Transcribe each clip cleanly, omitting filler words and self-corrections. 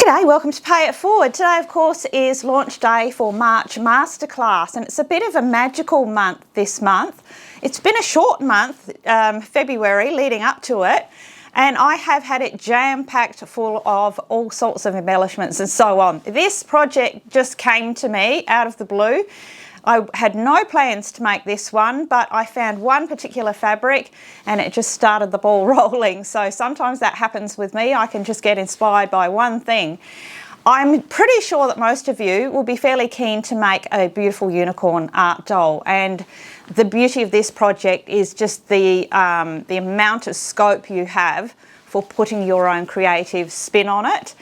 G'day, welcome to Pay It Forward. Today, of course, is launch day for March Masterclass, and it's a bit of a magical month this month. It's been a short month, February, leading up to it, and I have had it jam-packed full of all sorts of embellishments and so on. This project just came to me out of the blue. I had no plans to make this one, but I found one particular fabric and it just started the ball rolling. So sometimes that happens with me. I can just get inspired by one thing. I'm pretty sure that most of you will be fairly keen to make a beautiful unicorn art doll. And the beauty of this project is just the amount of scope you have for putting your own creative spin on it.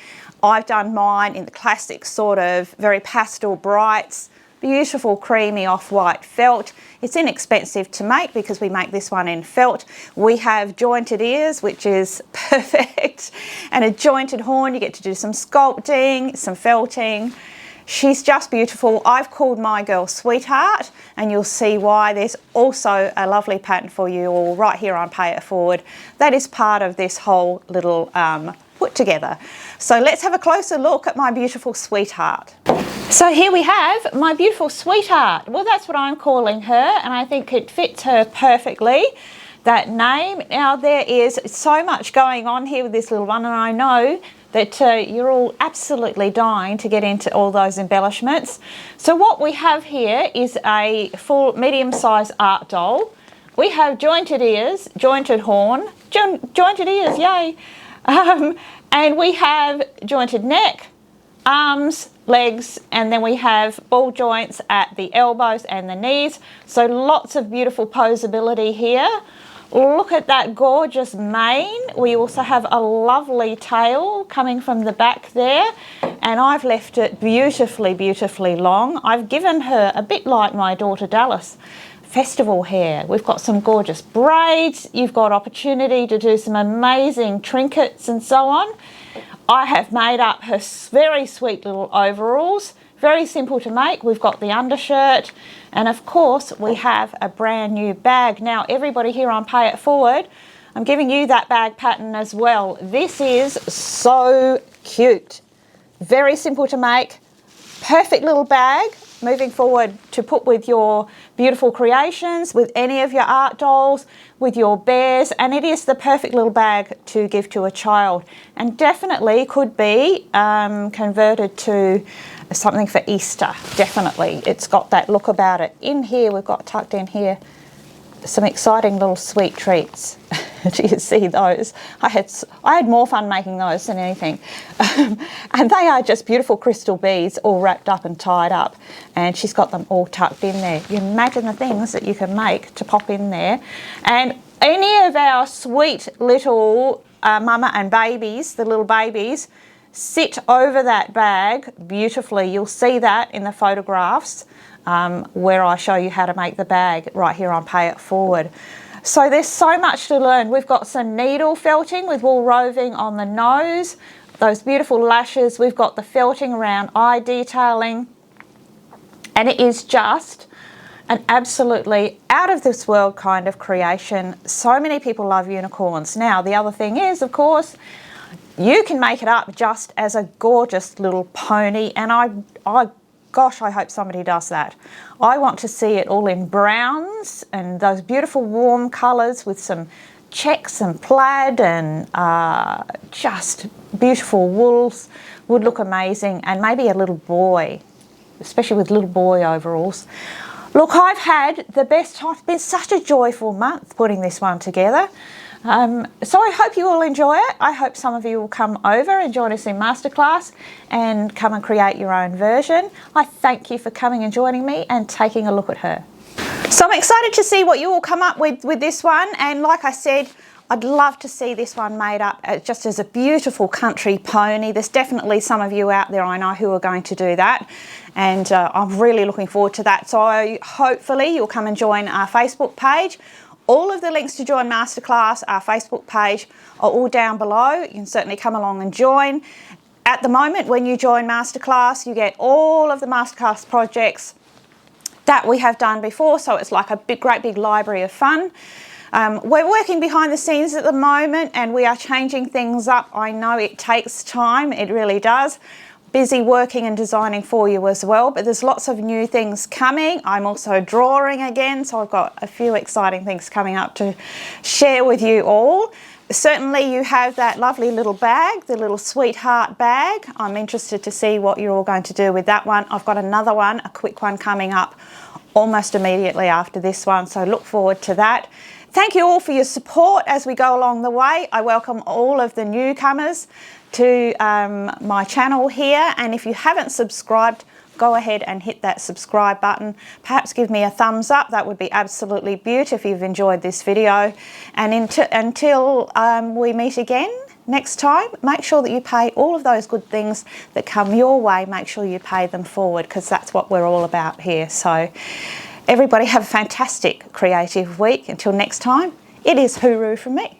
I've done mine in the classic sort of very pastel brights, beautiful creamy off-white felt. It's inexpensive to make because we make this one in felt. We have jointed ears, which is perfect, and a jointed horn. You get to do some sculpting, some felting. She's just beautiful. I've called my girl Sweetheart, and you'll see why. There's also a lovely pattern for you all right here on Pay It Forward. That is part of this whole little put together. So let's have a closer look at my beautiful Sweetheart. So here we have my beautiful Sweetheart. Well, that's what I'm calling her, and I think it fits her perfectly, that name. Now, there is so much going on here with this little one, and I know that you're all absolutely dying to get into all those embellishments. So what we have here is a full medium-sized art doll. We have jointed ears, jointed horn, jointed ears, yay! And we have jointed neck, arms, legs, and then we have ball joints at the elbows and the knees. So lots of beautiful posability here. Look at that gorgeous mane. We also have a lovely tail coming from the back there, and I've left it beautifully, beautifully long. I've given her a bit like my daughter Dallas, festival hair. We've got some gorgeous braids. You've got opportunity to do some amazing trinkets and so on. I have made up her very sweet little overalls. Very simple to make. We've got the undershirt, and of course we have a brand new bag. Now everybody here on Pay It Forward, I'm giving you that bag pattern as well. This is so cute. Very simple to make. Perfect little bag moving forward to put with your beautiful creations, with any of your art dolls, with your bears, and it is the perfect little bag to give to a child, and definitely could be converted to something for Easter. Definitely, it's got that look about it. In here, we've got tucked in here some exciting little sweet treats. Do you see those? I had more fun making those than anything. And they are just beautiful crystal beads all wrapped up and tied up, and she's got them all tucked in there. You imagine the things that you can make to pop in there. And any of our sweet little mama and babies, the little babies, sit over that bag beautifully. You'll see that in the photographs where I show you how to make the bag right here on Pay It Forward. So there's so much to learn. We've got some needle felting with wool roving on the nose, those beautiful lashes. We've got the felting around eye detailing, and it is just an absolutely out of this world kind of creation. So many people love unicorns. Now, the other thing is, of course, you can make it up just as a gorgeous little pony, and gosh, I hope somebody does that. I want to see it all in browns and those beautiful warm colours with some checks and plaid and just beautiful wools. Would look amazing, and maybe a little boy, especially with little boy overalls. Look, I've had the best time. It's been such a joyful month putting this one together. So I hope you all enjoy it. I hope some of you will come over and join us in Masterclass and come and create your own version. I thank you for coming and joining me and taking a look at her. So I'm excited to see what you all come up with this one, and like I said, I'd love to see this one made up just as a beautiful country pony. There's definitely some of you out there I know who are going to do that, and I'm really looking forward to that. So hopefully you'll come and join our Facebook page. All of the links to join Masterclass, our Facebook page, are all down below. You can certainly come along and join. At the moment, when you join Masterclass, you get all of the Masterclass projects that we have done before, so it's like a great big library of fun. We're working behind the scenes at the moment and we are changing things up. I know it takes time, it really does. Busy working and designing for you as well, but there's lots of new things coming. I'm also drawing again, so I've got a few exciting things coming up to share with you all. Certainly you have that lovely little bag, the little sweetheart bag. I'm interested to see what you're all going to do with that one. I've got another one, a quick one coming up almost immediately after this one, so look forward to that. Thank you all for your support as we go along the way. I welcome all of the newcomers to my channel here, and if you haven't subscribed, go ahead and hit that subscribe button. Perhaps give me a thumbs up, that would be absolutely beautiful if you've enjoyed this video. And until we meet again next time, make sure that you pay all of those good things that come your way, make sure you pay them forward, because that's what we're all about here. So everybody have a fantastic creative week. Until next time, it is hooroo from me.